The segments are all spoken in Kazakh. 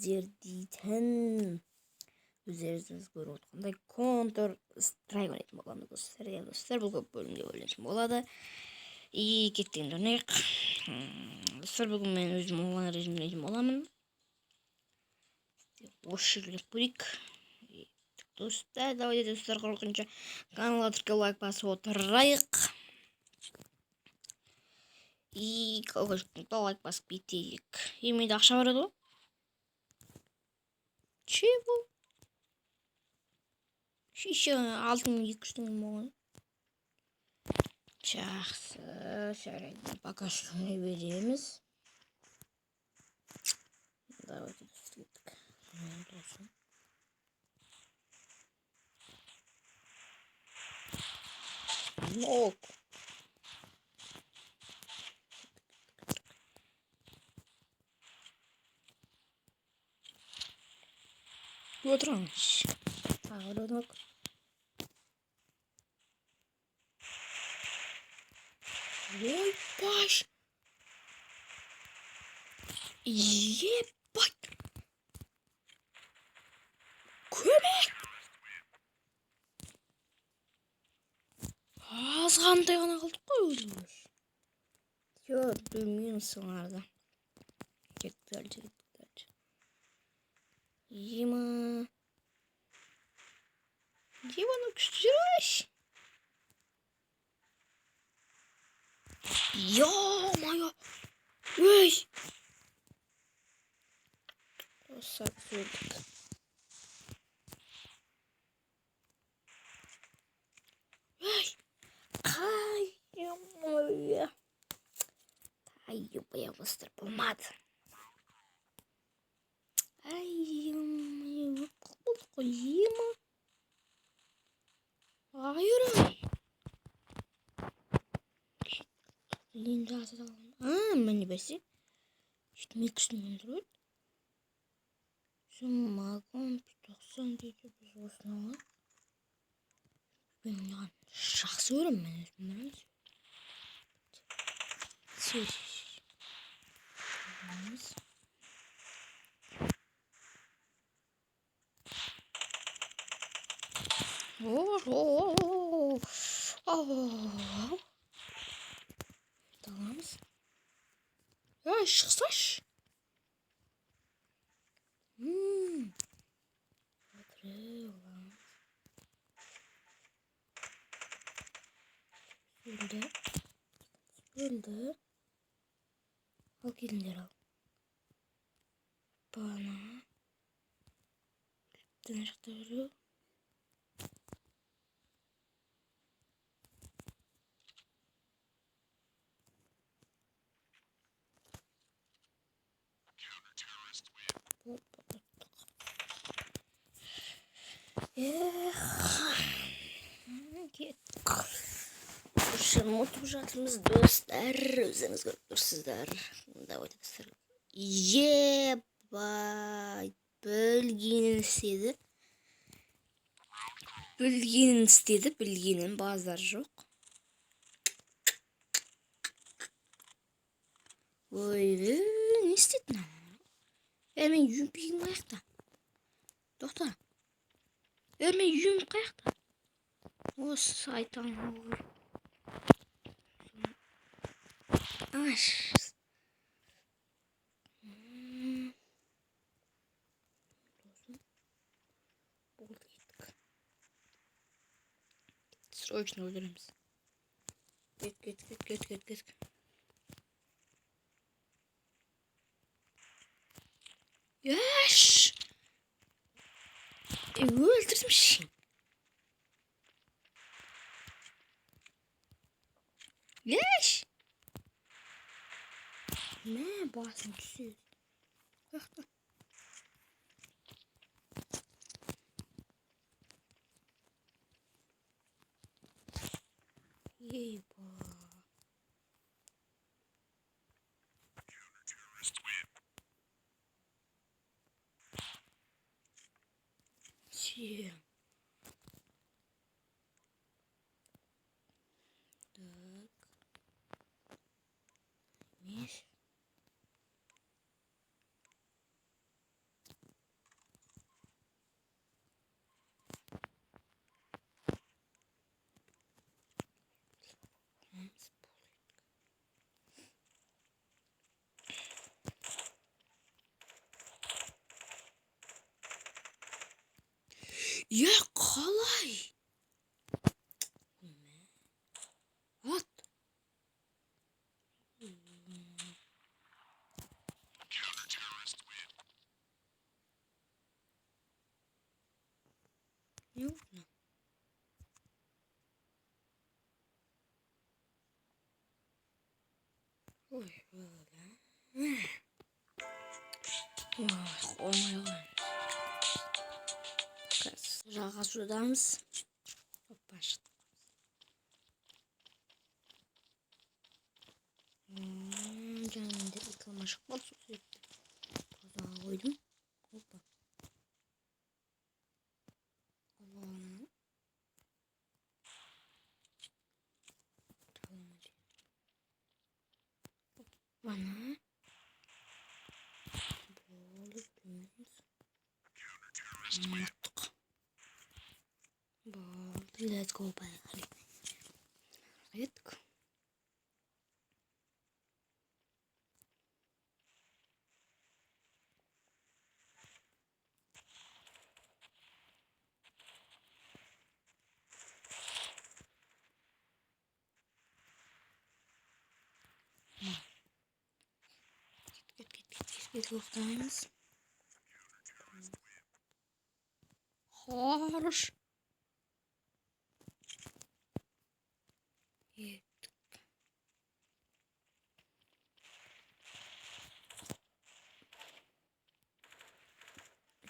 сіздер дейтін өздеріңіз көріп отқандай Counter Strike ойнайтын боламыз достар. Достар, бұл көп бөлімге бөлінетін болады. И кеттен дөнек. Достар, бүгін мен өзім онлайн режимде боламын. Осы жерге көрейік. Достар, давайте достар, қорқынша каналға түрке лайк басып отырайық. И колокольчикті лайк басып кетейік. И менде ақша бар еді ғой. Чего? Еще алтын 200 теңге болған. Жақсы, жарайды. Пока шынай береміз. Давайте достыдық. Нок. Отыраңыз. Тағы ой, баш! Ебать! Көмек! Азғандай ғана қалдық қой өзіміз. Жоқ, білмеймін соңарда. Кеттік. Ема. Еманы күшті жүреш. Ё-моё! Ой! Осы сөйлдік. Ой! Қай! Ё-моё! Ай, ё-моё, vostр болмады. Ай, ё-моё, қылдық ема. Ай-ай! Енді асыда қалдым. Мені бәсе. Жетім екісін өндіреді. Жұмағын 90 дейді біз осыны алып. Мен оған жақсы көрем мен өзім білеміз. Сөйлесіз. Таламыз. Ай, шықсаш. Өлді. Ал келіндер ал. Бана. Дін жақта көру. Кеттік. Шын ұмытып жатырмыз достар. Өзіңіз көріп тұрсыздар. Давайте достар. Ебать. Білгенін істеді. Білгенін базар жоқ. Ой, не істеді мына? Мен үйім қаяқта. Тоқта. Мен үйім қаяқта. Осы айтан olur. Аш. Болды кеттік. Срочно өлдіреміз. Кет. Яш! Өлдірдім шын. Яш! Мә, басым түседі. Қаяқта. Ейба. Сен. Так. Меш. Ya qalay? At. Ne oldu? Oy böyle. Oh, olmuyor. Rahat sudamız. Hop başladı. Canım dedi kamaşık bal sos etti. Tozağa koydum. Hoppa. Allah'ım. Tamam hadi. Bana. Böyle bilmiyoruz. Mattık. Böyle let's go bakalım. Evet. Git kurtarız. Harş. Evet.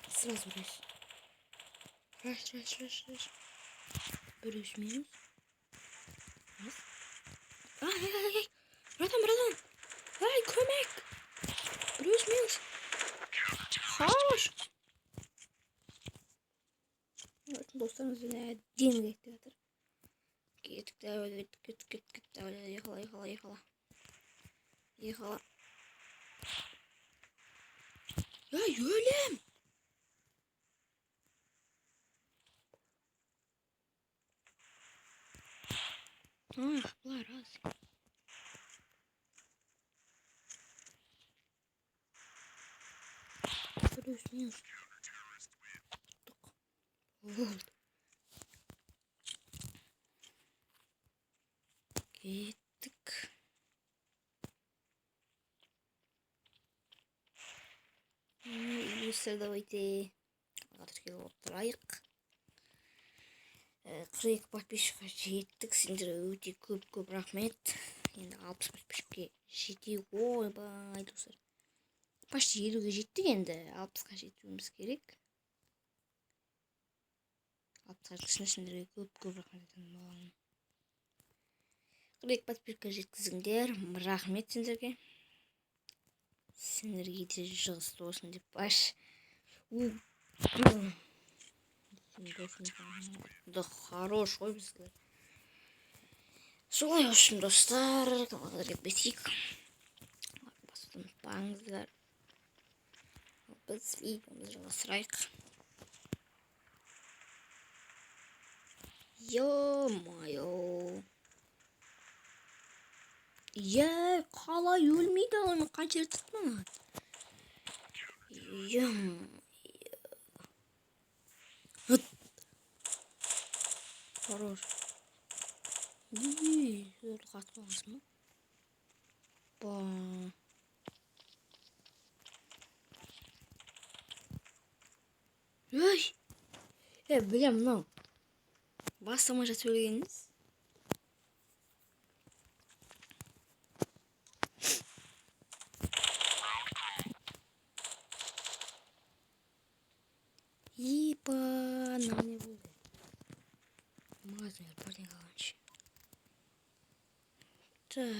Сразу раз. Раз. Görüşmüyoruz. Ay. Bradon. Ay kömek. Görüşmüyoruz. Harş. Evet dostlarımız yine din bekliyordur. Gittik de öyle git de öyle yakala. Yakala. Ya yölüm. Ah, bunlar az. Görüşmüyoruz. Oldu. Gittik. İyi давайте. Карточки отырайық. 42 подписчикқа жеттік. Сендер өте көп рахмет. Енді 60 подписчикке жетейік. Ойбай достар. Почти 50-ге жеттік енді. 60-қа жетуіміз керек. 60-қа жеткізсін сендерге көп рахмет айтамын балам. 42 подписчикқа жеткізіңдер. Рахмет сендерге. Сендерге де жығысты болсын деп баш. Да хорош, ой біздер. Солай үшін достар, каналға кетпесейік. Басуды ұмытпаңыздар. Біз видеомызды жалғастырайық. Ё-моё. Қалай өлмейді оны қанша рет тұтман? Хорош. Zorlu katmamız mı? Bilmem lan. Bastamaca söyleyiniz. Нам не буде. Магазин, парень галанчик. Так.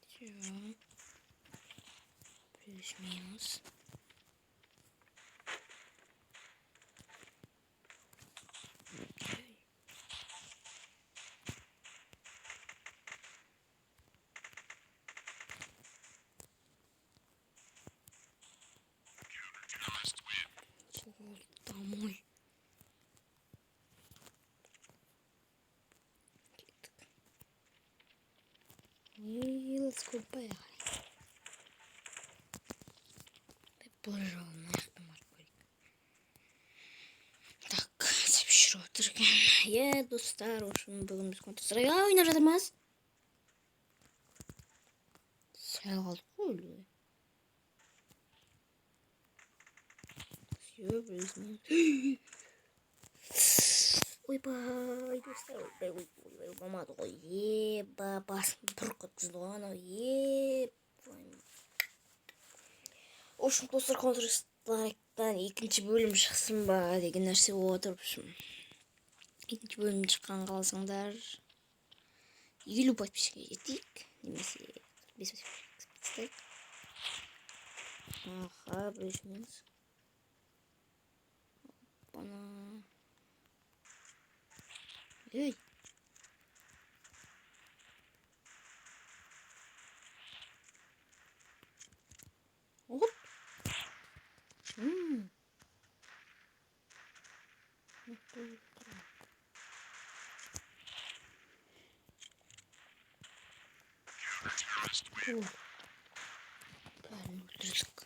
Все. Плюс-минус. Домой. Иә достар, бүгін біз Counter Strike ойнап жатырмыз. Сәл қалдық қой өлуге. Ойбай достар, ойбай болмады ғой. Басым бұрқ өткізді ғой анау. Общем достар, Counter Strike'тан екінші бөлім шықсын ба деген нәрсе болып отыр. Екінші бөлім шыққан қаласаңдар 50 подписчикке жетейік, немесе 45 подписчик. Аха, білесіңіз. Бана. Ей. Оп. Бәрін өлтірдік.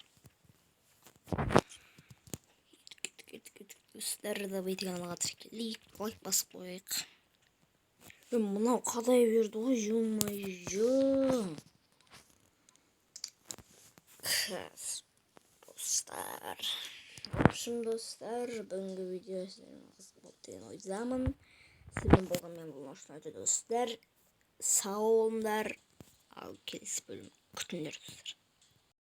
Достар, давайте каналға тіркелейік, лайк басып қойық. Мынау қадай берді ғой, ё-моё. Достар. Общем достар, бүгінгі видео сіздерге қызық болды деген ойдамын. Сізбен болған мен бұл машина өте достар. Сау болыңдар. Ал келесі бөлім күтіңдер достар.